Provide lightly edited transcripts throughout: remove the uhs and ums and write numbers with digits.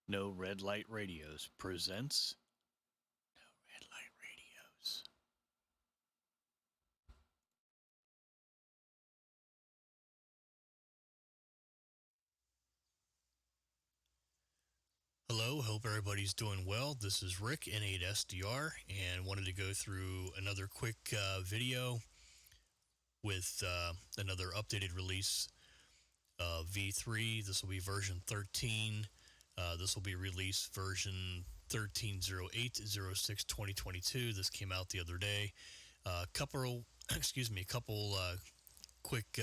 No Red Light Radios presents No Red Light Radios. Hello, hope everybody's doing well. This is Rick in EESDR and wanted to go through another quick video with another updated release of V3. This will be version 13. This will be release version 130806-2022. This came out the other day. Couple quick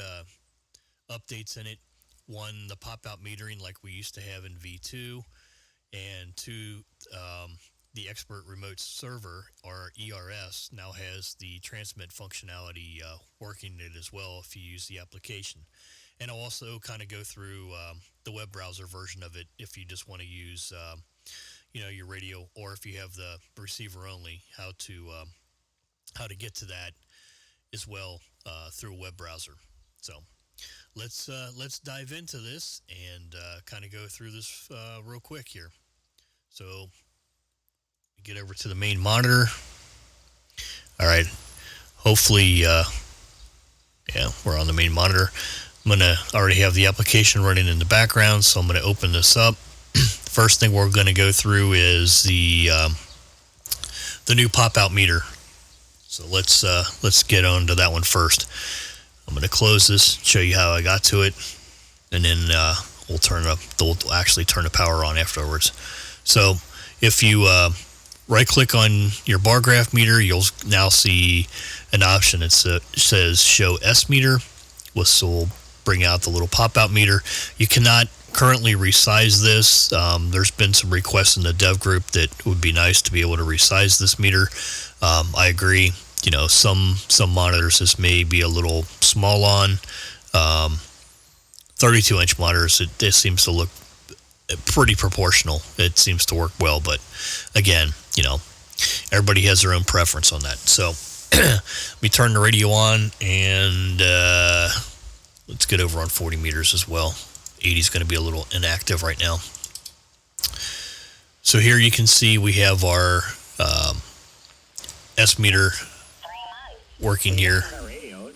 updates in it. One, the pop-out metering like we used to have in V2, and two, the expert remote server, or ERS, now has the transmit functionality working in it as well if you use the application. And I'll also kind of go through the web browser version of it if you just want to use your radio, or if you have the receiver only, how to get to that as well through a web browser. So let's dive into this and kind of go through this real quick here. So get over to the main monitor. All right, hopefully we're on the main monitor. I'm gonna already have the application running in the background, so I'm gonna open this up. First thing we're gonna go through is the new pop-out meter. So let's get on to that one first. I'm going to close this, show you how I got to it, and then we'll actually turn the power on afterwards. So if you right-click on your bar graph meter, you'll now see an option that says Show S Meter, which will bring out the little pop-out meter. You cannot currently resize this. There's been some requests in the dev group that it would be nice to be able to resize this meter. I agree. You know, some monitors this may be a little small on. 32-inch monitors, it seems to look pretty proportional. It seems to work well, but again, everybody has their own preference on that. So we turn the radio on, and let's get over on 40 meters as well. 80 is going to be a little inactive right now. So here you can see we have our S meter working here,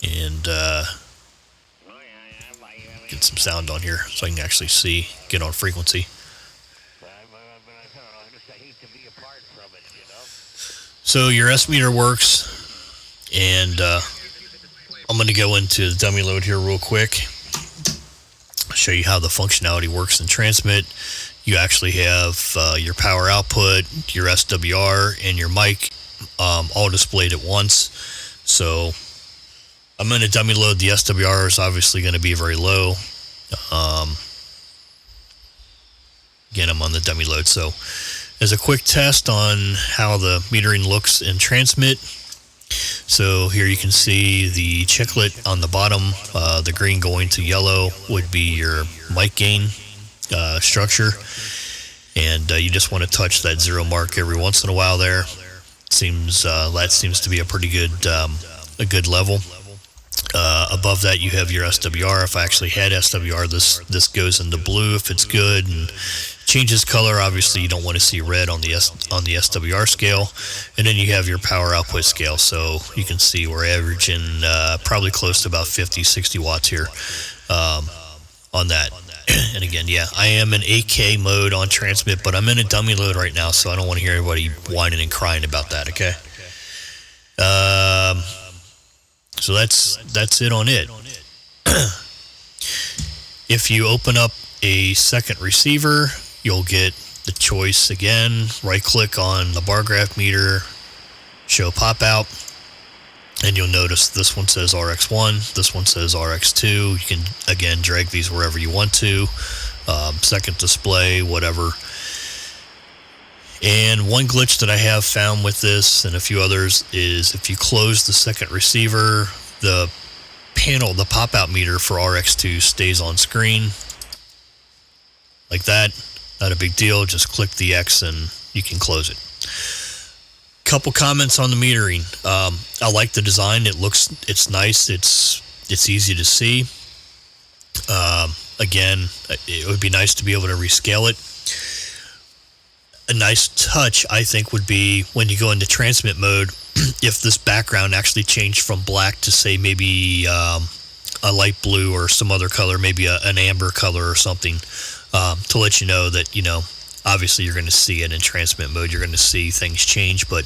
and get some sound on here so I can actually get on frequency. So your S meter works, and I'm going to go into the dummy load here real quick, show you how the functionality works in transmit. You actually have your power output, your SWR, and your mic all displayed at once. So I'm going to dummy load. The SWR is obviously going to be very low. Again, I'm on the dummy load. So as a quick test on how the metering looks in transmit, so here you can see the chiclet on the bottom. The green going to yellow would be your mic gain structure, and you just want to touch that 0 mark every once in a while there. That seems to be a pretty good level. Above that you have your SWR. If I actually had SWR, this goes into blue if it's good, and changes color. Obviously you don't want to see red on the SWR scale. And then you have your power output scale. So you can see we're averaging probably close to about 50-60 watts here on that. And again, I am in 8K mode on transmit, but I'm in a dummy load right now, so I don't want to hear everybody whining and crying about that, okay? So that's it on it. If you open up a second receiver, you'll get the choice again. Right-click on the bar graph meter, show pop-out, and you'll notice this one says RX1, this one says RX2. You can, again, drag these wherever you want to. Second display, whatever. And one glitch that I have found with this, and a few others, is if you close the second receiver, the pop-out meter for RX2 stays on screen. Like that. Not a big deal. Just click the X and you can close it. Couple comments on the metering. I like the design. It's nice. It's easy to see. Again, it would be nice to be able to rescale it. a nice touch, I think, would be when you go into transmit mode, if this background actually changed from black to, say, maybe a light blue or some other color, maybe an amber color or something, to let you know that, obviously you're going to see it in transmit mode. You're going to see things change, but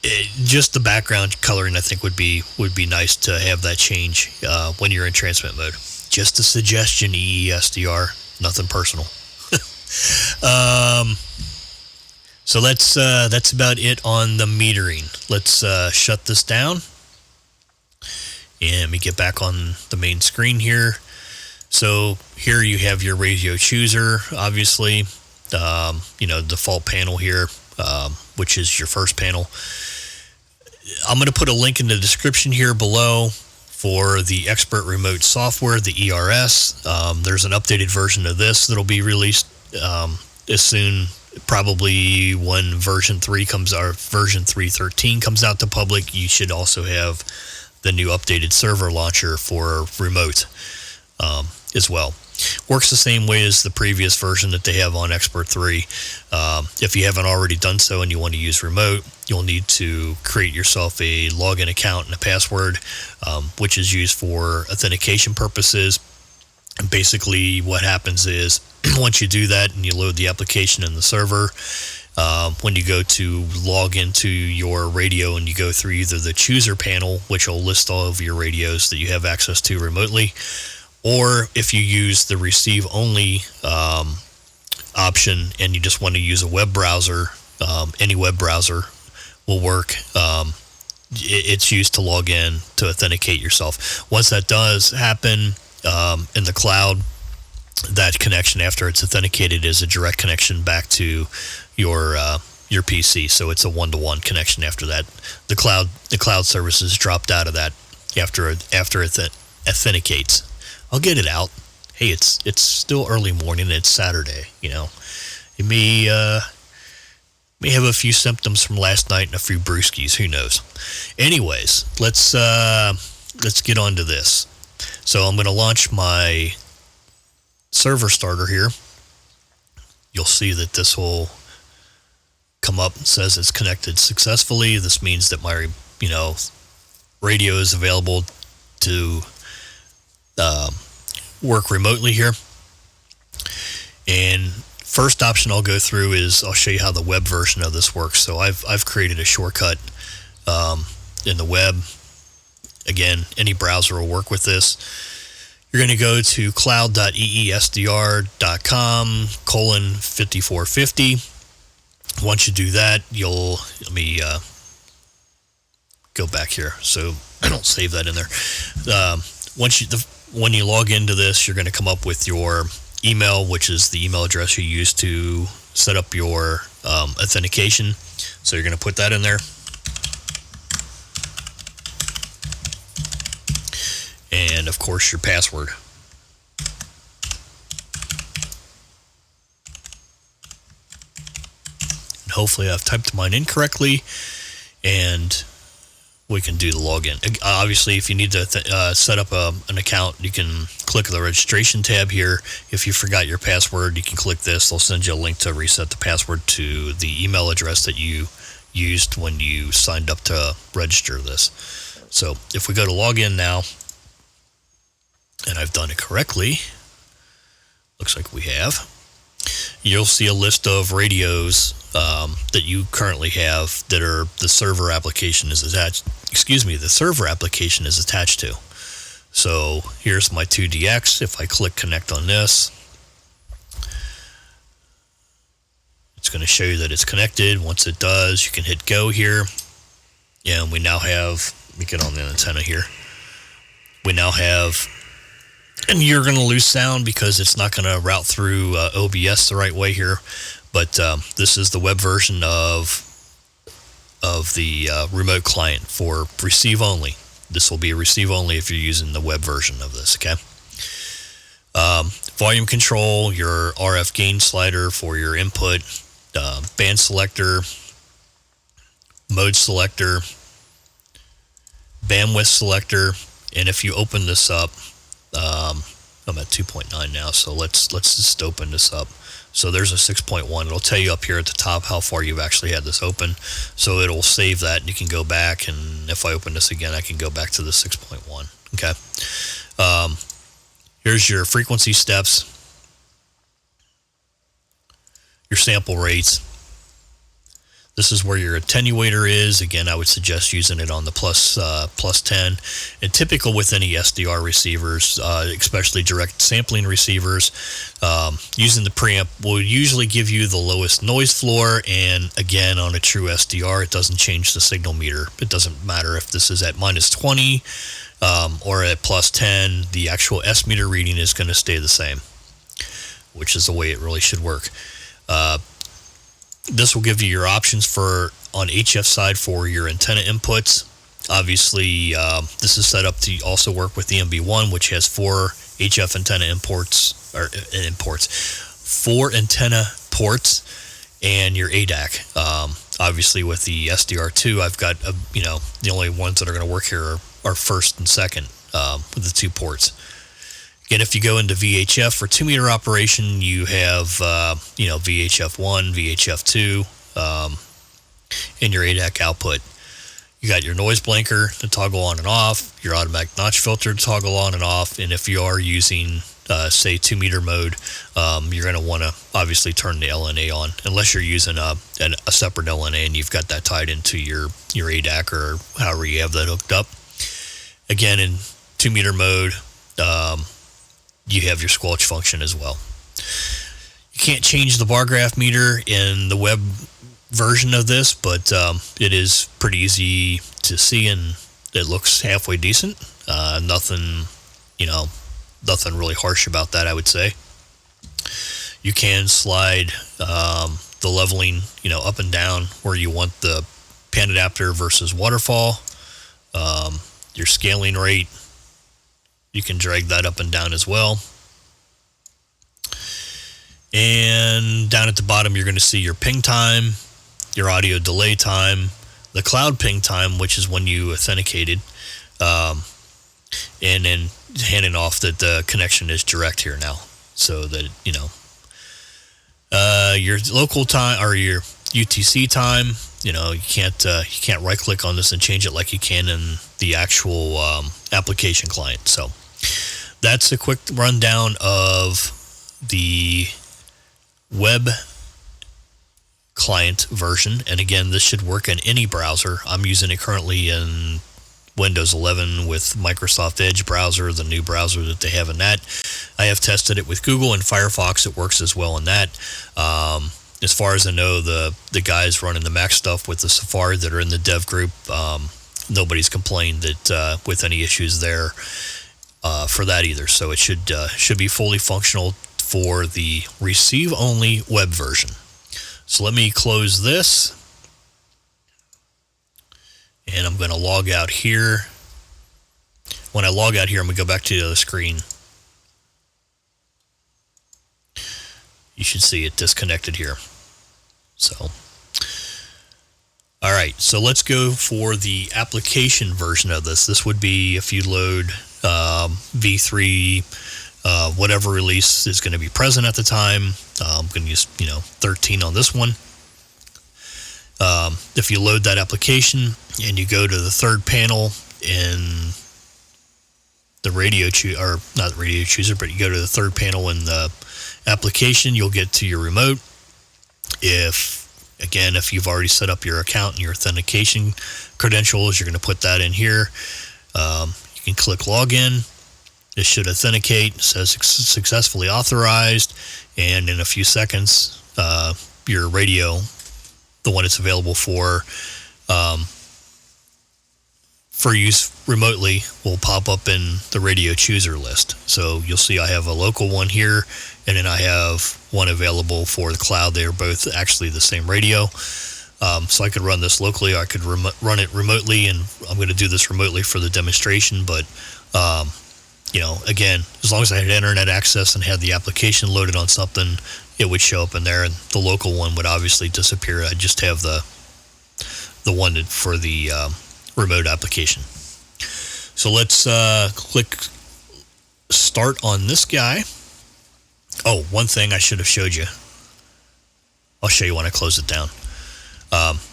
just the background coloring, I think, would be nice to have that change when you're in transmit mode. Just a suggestion, EESDR, nothing personal. So that's about it on the metering. Let's shut this down. And let me get back on the main screen here. So here you have your radio chooser, obviously. Default panel here, which is your first panel. I'm going to put a link in the description here below for the Expert Remote software, the ERS. There's an updated version of this that'll be released as soon, probably when version 3.13 comes out to public. You should also have the new updated server launcher for remote as well. Works the same way as the previous version that they have on Expert 3. If you haven't already done so and you want to use remote, you'll need to create yourself a login account and a password, which is used for authentication purposes. And basically what happens is once you do that and you load the application in the server, when you go to log into your radio and you go through either the chooser panel, which will list all of your radios that you have access to remotely, or if you use the receive only option and you just want to use a web browser, any web browser will work. It's used to log in to authenticate yourself. Once that does happen in the cloud, that connection after it's authenticated is a direct connection back to your PC. So it's a one-to-one connection after that. The cloud services dropped out of that after it authenticates. I'll get it out. Hey, it's still early morning. It's Saturday. You may have a few symptoms from last night and a few brewskis. Who knows? Anyways, let's get on to this. So I'm going to launch my server starter here. You'll see that this will come up and says it's connected successfully. This means that my radio is available to work remotely here. And first option I'll go through is I'll show you how the web version of this works. So I've created a shortcut in the web. Again, any browser will work with this. You're going to go to cloud.eesdr.com:5450. Once you do that, let me go back here so I don't save that in there. When you log into this, you're going to come up with your email, which is the email address you use to set up your authentication. So you're going to put that in there. And of course your password. And hopefully I've typed mine in correctly and we can do the login. Obviously, if you need to set up an account, you can click the registration tab here. If you forgot your password, you can click this. They'll send you a link to reset the password to the email address that you used when you signed up to register this. So if we go to login now, and I've done it correctly, looks like we have, you'll see a list of radios that you currently have that are the server application is attached. The server application is attached to. So here's my 2DX. If I click connect on this, it's going to show you that it's connected. Once it does, you can hit go here. And we now have, let me get on the antenna here. We now have, and you're going to lose sound because it's not going to route through OBS the right way here. But this is the web version of the remote client for receive only. This will be a receive only if you're using the web version of this, okay? Volume control, your RF gain slider for your input, band selector, mode selector, bandwidth selector, and if you open this up, I'm at 2.9 now, so let's just open this up. So there's a 6.1. It'll tell you up here at the top how far you've actually had this open. So it'll save that, and you can go back, and if I open this again, I can go back to the 6.1. Okay. Here's your frequency steps, your sample rates. This is where your attenuator is. Again, I would suggest using it on the plus 10. And typical with any SDR receivers, especially direct sampling receivers, using the preamp will usually give you the lowest noise floor. And again, on a true SDR, it doesn't change the signal meter. It doesn't matter if this is at minus 20 or at plus 10. The actual S meter reading is going to stay the same, which is the way it really should work. This will give you your options for on HF side for your antenna inputs. Obviously, this is set up to also work with the MB1, which has 4 HF antenna four antenna ports, and your ADAC. Obviously, with the SDR2, I've got the only ones that are going to work here are first and second with the 2 ports. Again, if you go into VHF for 2-meter operation, you have VHF1, VHF2, and your ADAC output. You got your noise blanker to toggle on and off, your automatic notch filter to toggle on and off, and if you are using, say, 2-meter mode, you're going to want to obviously turn the LNA on, unless you're using a separate LNA and you've got that tied into your ADAC or however you have that hooked up. Again, in 2-meter mode, you have your squelch function as well. You can't change the bar graph meter in the web version of this, but it is pretty easy to see, and it looks halfway decent. Nothing really harsh about that, I would say. You can slide the leveling, up and down where you want the pan adapter versus waterfall. Your scaling rate, you can drag that up and down as well. And down at the bottom, you're going to see your ping time, your audio delay time, the cloud ping time, which is when you authenticated, and then handing off that the connection is direct here now, so that your local time or your UTC time. You can't right click on this and change it like you can in the actual application client. So that's a quick rundown of the web client version. And again, this should work in any browser. I'm using it currently in Windows 11 with Microsoft Edge browser, the new browser that they have in that. I have tested it with Google and Firefox. It works as well in that. As far as I know, the guys running the Mac stuff with the Safari that are in the dev group, nobody's complained that with any issues there for that either. So it should be fully functional for the receive-only web version. So let me close this, and I'm going to log out here. When I log out here, I'm going to go back to the other screen. You should see it disconnected here. So, all right, so let's go for the application version of this. This would be if you load V3, whatever release is going to be present at the time. I'm going to use 13 on this one. If you load that application and you go to the third panel in the radio chooser, or not the radio chooser, but you go to the third panel in the application, you'll get to your remote. If you've already set up your account and your authentication credentials, you're going to put that in here. You can click login. It should authenticate. It says successfully authorized, and in a few seconds, your radio, the one it's available for use remotely, will pop up in the radio chooser list. So you'll see I have a local one here, and then I have one available for the cloud. They are both actually the same radio. So I could run this locally, or I could run it remotely, and I'm going to do this remotely for the demonstration. But again, as long as I had internet access and had the application loaded on something, it would show up in there, and the local one would obviously disappear. I just have the one for the remote application. So let's click start on this guy. Oh, one thing I should have showed you. I'll show you when I close it down.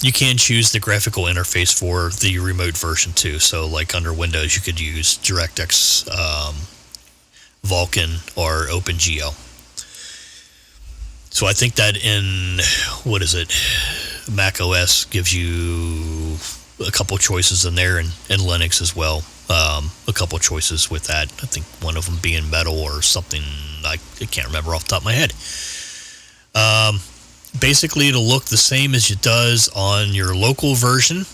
You can choose the graphical interface for the remote version too. So like under Windows, you could use DirectX, Vulkan, or OpenGL. So I think that in, Mac OS gives you a couple choices in there, and Linux as well. A couple choices with that. I think one of them being Metal or something. I can't remember off the top of my head. Basically, it'll look the same as it does on your local version,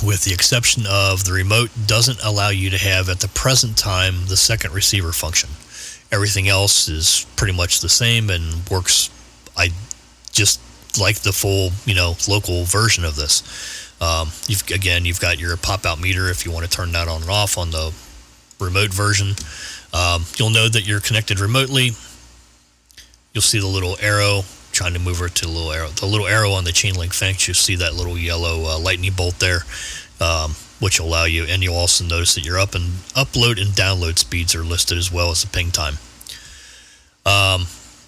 with the exception of the remote doesn't allow you to have at the present time the second receiver function. Everything else is pretty much the same and works just like the full, local version of this. You've got your pop-out meter if you want to turn that on and off on the remote version. You'll know that you're connected remotely. You'll see the little arrow, trying to move her to the little arrow on the chain link fence. You'll see that little yellow lightning bolt there, which will allow you, and you'll also notice that your upload and download speeds are listed as well as the ping time.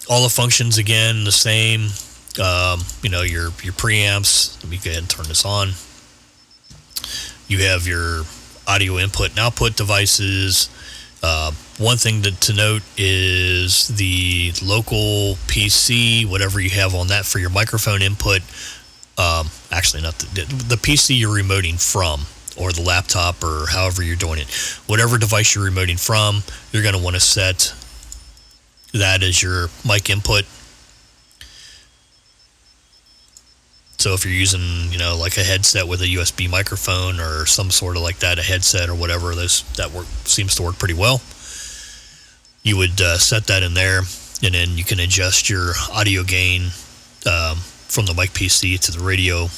All the functions, again, the same. Your preamps. Let me go ahead and turn this on. You have your audio input and output devices. One thing to note is the local PC, whatever you have on that for your microphone input. Actually, not the PC you're remoting from, or the laptop, or however you're doing it. Whatever device you're remoting from, you're going to want to set that as your mic input. So if you're using, like a headset with a USB microphone or some sort of like that, a headset or whatever, seems to work pretty well. You would set that in there, and then you can adjust your audio gain from the mic PC to the radio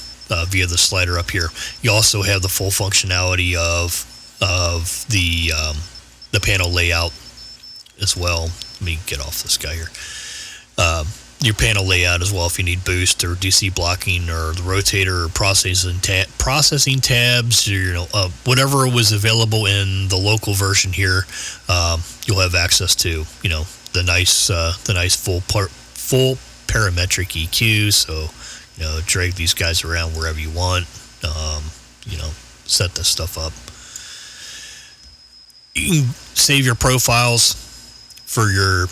via the slider up here. You also have the full functionality of the panel layout as well. Let me get off this guy here. Your panel layout as well, if you need boost or DC blocking or the rotator or processing tabs, or whatever was available in the local version here, you'll have access to the nice full parametric EQ. So drag these guys around wherever you want. Set this stuff up. You can save your profiles for your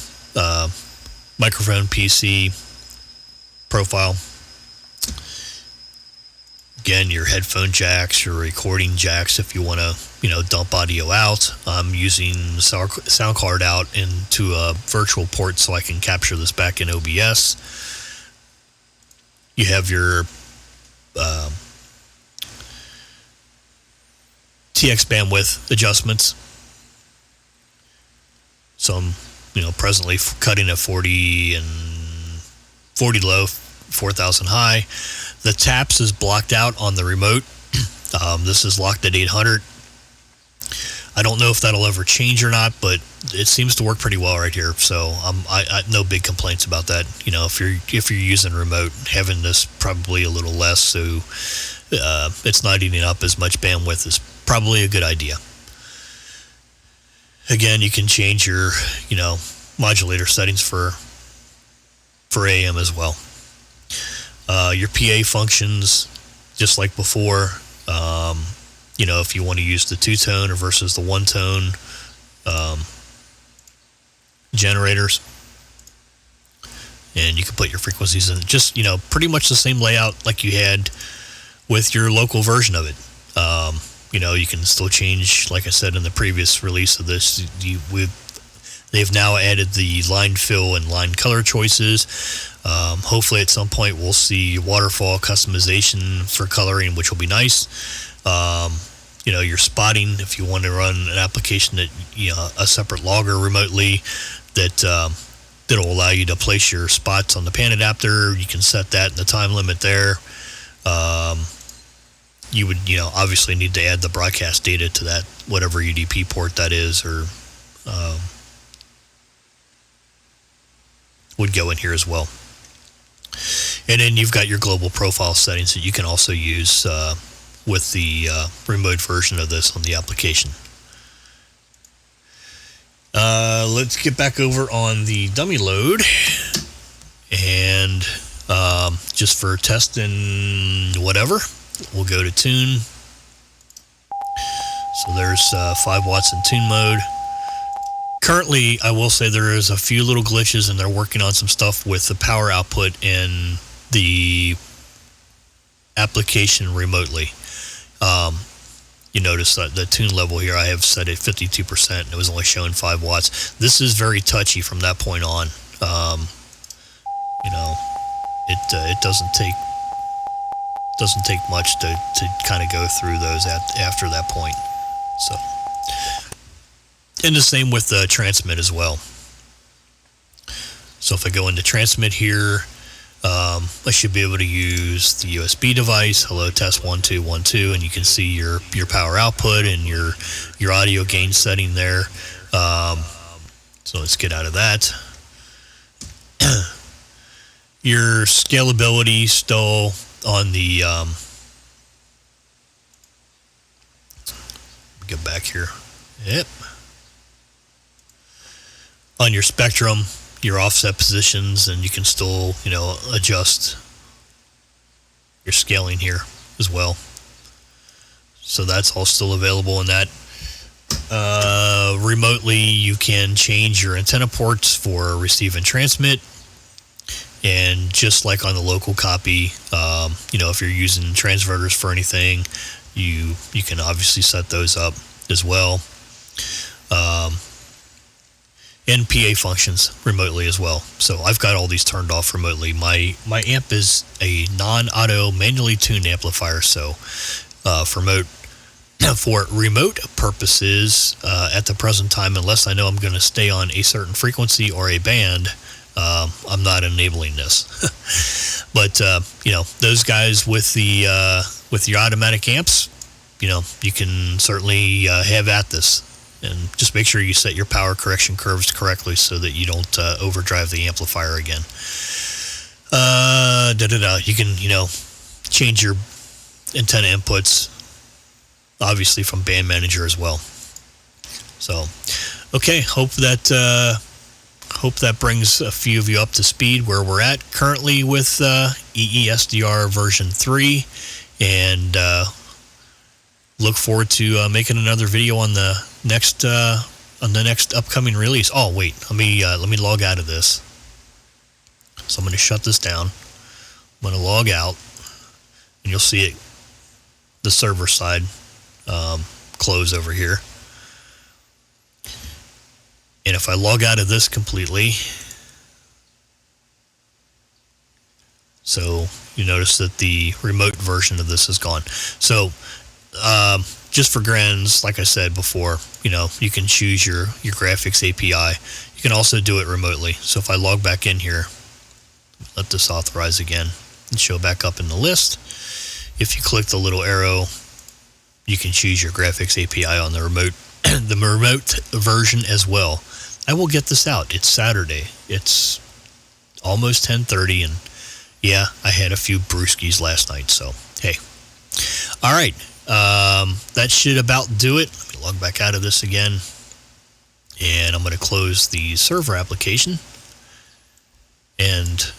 microphone PC profile. Again, your headphone jacks, your recording jacks if you want to dump audio out. I'm using sound card out into a virtual port so I can capture this back in OBS. You have your TX bandwidth adjustments. So I'm presently cutting at 40 low, 4,000 high. The taps is blocked out on the remote. This is locked at 800. I don't know if that'll ever change or not, but it seems to work pretty well right here. So I no big complaints about that. If you're using remote, having this probably a little less, so it's not eating up as much bandwidth, is probably a good idea. Again, you can change your, modulator settings for AM as well. Your PA functions, just like before. If you want to use the two-tone versus the one-tone generators, and you can put your frequencies in. Just pretty much the same layout like you had with your local version of it. You can still change, like I said in the previous release of this, they've now added the line fill and line color choices. Hopefully at some point we'll see waterfall customization for coloring, which will be nice. Your spotting, if you want to run an application that, a separate logger remotely that'll allow you to place your spots on the pan adapter, you can set that in the time limit there. You would, obviously need to add the broadcast data to that, whatever UDP port that is, or would go in here as well. And then you've got your global profile settings that you can also use with the remote version of this on the application. Let's get back over on the dummy load, and just for testing whatever. We'll go to tune. So there's 5 watts in tune mode. Currently, I will say there is a few little glitches, and they're working on some stuff with the power output in the application remotely. You notice that the tune level here I have set at 52%, and it was only showing 5 watts. This is very touchy from that point on. You know, it doesn't take much to kind of go through those after that point. So, and the same with the transmit as well. So if I go into transmit here, I should be able to use the USB device. Hello, test 1 2 1 2, and you can see your power output and your audio gain setting there. So let's get out of that. Your scalability still on the get back here. Yep. On your spectrum, your offset positions, and you can still, adjust your scaling here as well. So that's all still available in that. Remotely, you can change your antenna ports for receive and transmit. And just like on the local copy, if you're using transverters for anything, you can obviously set those up as well. And PA functions remotely as well. So I've got all these turned off remotely. My amp is a non-auto manually tuned amplifier, so for remote purposes at the present time, unless I know I'm going to stay on a certain frequency or a band, I'm not enabling this. But those guys with your automatic amps, you can certainly have at this, and just make sure you set your power correction curves correctly so that you don't overdrive the amplifier again. You can change your antenna inputs, obviously, from band manager as well. So okay, hope that brings a few of you up to speed where we're at currently with EESDR version 3, and look forward to making another video on the next upcoming release. Oh wait, let me log out of this. So I'm going to shut this down. I'm going to log out, and you'll see it, the server side, close over here. And if I log out of this completely, so you notice that the remote version of this is gone. So just for grins, like I said before, you can choose your graphics API. You can also do it remotely. So if I log back in here, let this authorize again and show back up in the list. If you click the little arrow, you can choose your graphics API on the remote version as well. I will get this out. It's Saturday. It's almost 10:30, and yeah, I had a few brewskis last night, so hey. All right, that should about do it. Let me log back out of this again, and I'm going to close the server application. And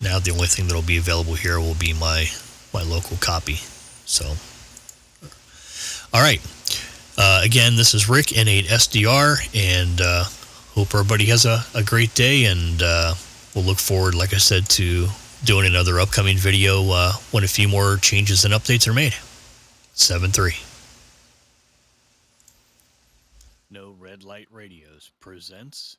now the only thing that will be available here will be my local copy. So, all right. Again, this is Rick, N8SDR, and hope everybody has a great day, and we'll look forward, like I said, to doing another upcoming video when a few more changes and updates are made. 7-3. No Red Light Radios presents